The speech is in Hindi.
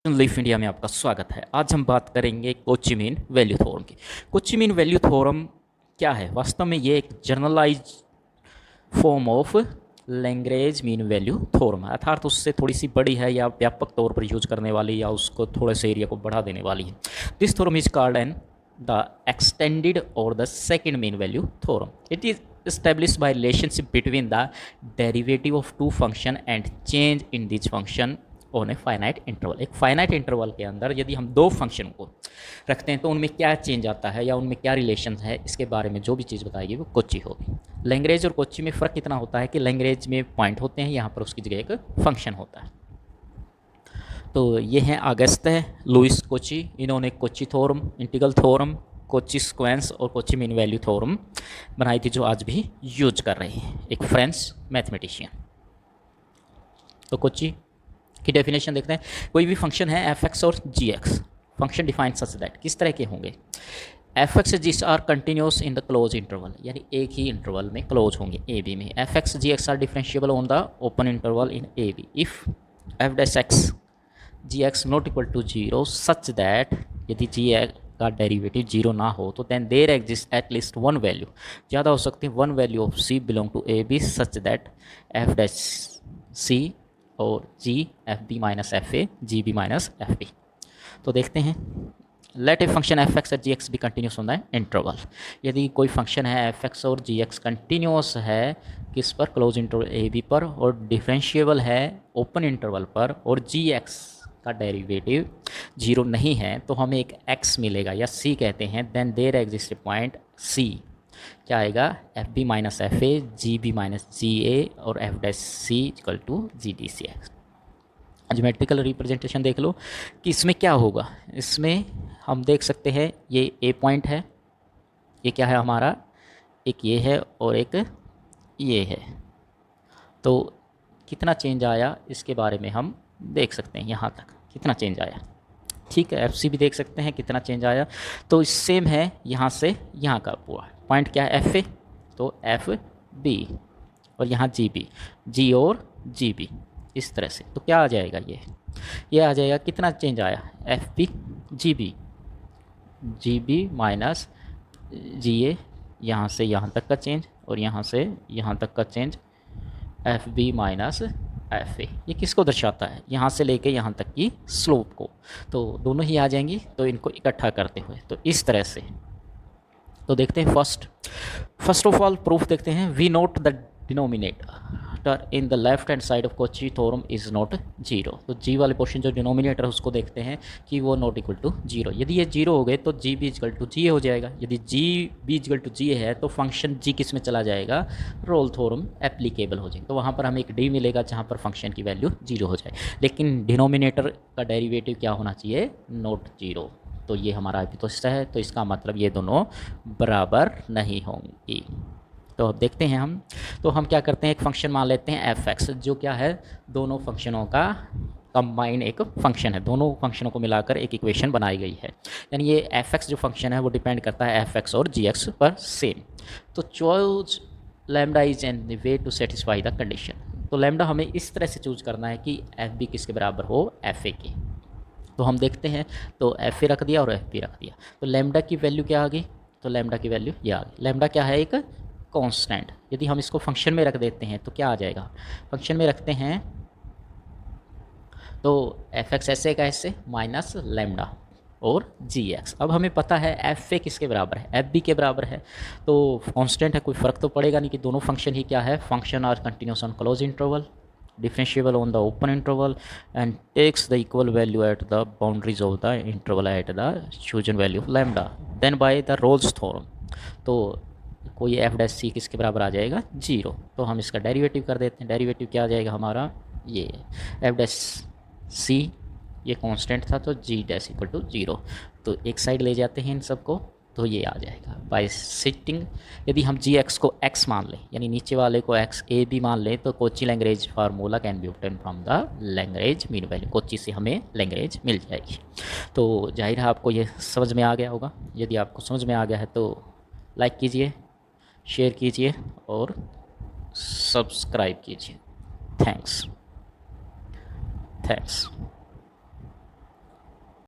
लीफ इंडिया में आपका स्वागत है। आज हम बात करेंगे कोची मीन वैल्यू थ्योरम की। कोची मीन वैल्यू थ्योरम क्या है? वास्तव में ये एक generalize form of Lagrange mean value theorem है, अर्थात उससे थोड़ी सी बड़ी है या व्यापक तौर पर यूज करने वाली या उसको थोड़े से एरिया को बढ़ा देने वाली है। This theorem is called an the extended और the second mean value theorem. It is established by relationship between the derivative of two function and change in this function on a finite interval. एक फाइनाइट इंटरवल के अंदर यदि हम दो फंक्शन को रखते हैं तो उनमें क्या चेंज आता है या उनमें क्या रिलेशन है, इसके बारे में जो भी चीज़ बताएगी वो कोची होगी। लैग्रेंज और कोची में फ़र्क कितना होता है कि लैग्रेंज में पॉइंट होते हैं, यहाँ पर उसकी जगह एक फंक्शन होता है। तो ये हैं अगस्त है लुइस कोची। इन्होंने Cauchy theorem, integral theorem, Cauchy sequence और कोची मीन वैल्यू थ्योरम बनाई थी, जो आज भी यूज कर रहे हैं, एक फ्रेंच मैथमेटिशियन। तो कोची की डेफिनेशन देखते हैं। कोई भी फंक्शन है एफ एक्स और G X, function define such that किस तरह के होंगे? F X G are continuous in the closed interval, यानी एक ही इंटरवल में क्लोज होंगे ए बी में। F X G X are differentiable on the open interval in A B if F dash X G X not equal to zero such that, यदि जी का डेरिवेटिव जीरो ना हो तो then there exist at least one value, ज़्यादा हो सकती है one value of C belong to A B such that F dash C और G F B minus F A G B minus F B. तो देखते हैं, let a function F X और जी एक्स भी कंटिन्यूस होता है इंटरवल। यदि कोई फंक्शन है एफ एक्स और जी एक्स कंटिन्यूस है किस पर? क्लोज इंटरवल ए बी पर, और डिफरेंशिएबल है ओपन इंटरवल पर, और जी एक्स का डेरिवेटिव जीरो नहीं है, तो हमें एक एक्स मिलेगा या सी कहते हैं। Then there exist a point C, क्या आएगा? F B minus F A G B minus G A और F dash C equal to G D C X. Geometrical representation देख लो कि इसमें क्या होगा। इसमें हम देख सकते हैं ये ए पॉइंट है, ये क्या है हमारा, एक ये है और एक ये है। तो कितना चेंज आया इसके बारे में हम देख सकते हैं, यहाँ तक कितना चेंज आया। ठीक है, एफ सी भी देख सकते हैं कितना चेंज आया। तो सेम है यहाँ से यहाँ का पूरा पॉइंट क्या है? एफ ए, तो एफ बी, और यहाँ जी बी, जी और जी बी, इस तरह से। तो क्या आ जाएगा? ये आ जाएगा, कितना चेंज आया? F B G B minus G A, यहाँ से यहाँ तक का चेंज और यहाँ से यहाँ तक का change, F B minus F A. ये किसको दर्शाता है? यहाँ से लेके यहाँ तक की स्लोप को। तो दोनों ही आ जाएंगी, तो इनको इकट्ठा करते हुए तो इस तरह से। तो देखते हैं फर्स्ट ऑफ ऑल प्रूफ देखते हैं। We note the denominator in the left hand side of Cauchy theorem is not zero. तो जी वाले पोर्शन जो डिनोमिनेटर है उसको देखते हैं कि वो नॉट इक्वल टू जीरो। यदि ये जीरो हो गए तो जी बी इक्वल टू जी हो जाएगा। यदि जी बी इक्वल टू जी है तो फंक्शन जी किस में चला जाएगा? रोल थ्योरम एप्लीकेबल हो जाएगा। तो वहाँ पर हमें एक डी मिलेगा जहाँ पर फंक्शन की वैल्यू जीरो हो जाए। लेकिन डिनोमिनेटर का डेरिवेटिव क्या होना चाहिए? Not zero. तो ये हमारा हाइपोथेसिस है, तो इसका मतलब ये दोनों बराबर नहीं होंगी। तो अब देखते हैं हम। तो हम क्या करते हैं, एक फंक्शन मान लेते हैं एफ एक्स, जो क्या है? दोनों फंक्शनों का कंबाइन एक फंक्शन है। दोनों फंक्शनों को मिलाकर एक इक्वेशन बनाई गई है। यानी ये एफ एक्स जो फंक्शन है वो डिपेंड करता है एफ एक्स और जी एक्स पर सेम। तो choose lambda is an way to satisfy the condition. तो लैम्डा हमें इस तरह से चूज करना है कि एफ बी किसके बराबर हो? एफ ए के। तो हम देखते हैं, तो एफ ए रख दिया और एफ बी रख दिया। तो लैम्डा की वैल्यू क्या आ गई? तो लैम्डा की वैल्यू ये आ गई। लैम्डा क्या है? एक कांस्टेंट। यदि हम इसको फंक्शन में रख देते हैं तो क्या आ जाएगा? फंक्शन में रखते हैं तो एफ एक्स ऐसे का ऐसे माइनस लैम्डा और जी एक्स। अब हमें पता है एफ ए किसके बराबर है? एफ बी के बराबर है। तो कांस्टेंट है, कोई फ़र्क तो पड़ेगा नहीं कि दोनों फंक्शन ही क्या है? Function are continuous on close interval, differentiable on the open interval and takes the equal value at the boundaries of the interval at the chosen value of lambda then by the Rolle's theorem। तो कोई एफ डैश सी किसके बराबर आ जाएगा? जीरो। तो हम इसका डेरिवेटिव कर देते हैं। डेरिवेटिव क्या आ जाएगा हमारा? ये एफ डैश सी, ये कांस्टेंट था तो जी डैश इक्वल टू जीरो। तो एक साइड ले जाते हैं इन सबको, तो ये आ जाएगा बाय सिटिंग। यदि हम जी एक्स को एक्स मान लें, यानी नीचे वाले को एक्स ए बी मान लें, तो Kochi Lagrange formula can be obtain from the Lagrange mean value. Kochi से हमें लैग्रेंज मिल जाएगी। तो जाहिर है आपको ये समझ में आ गया होगा। यदि आपको समझ में आ गया है तो लाइक कीजिए, शेयर कीजिए और सब्सक्राइब कीजिए। थैंक्स।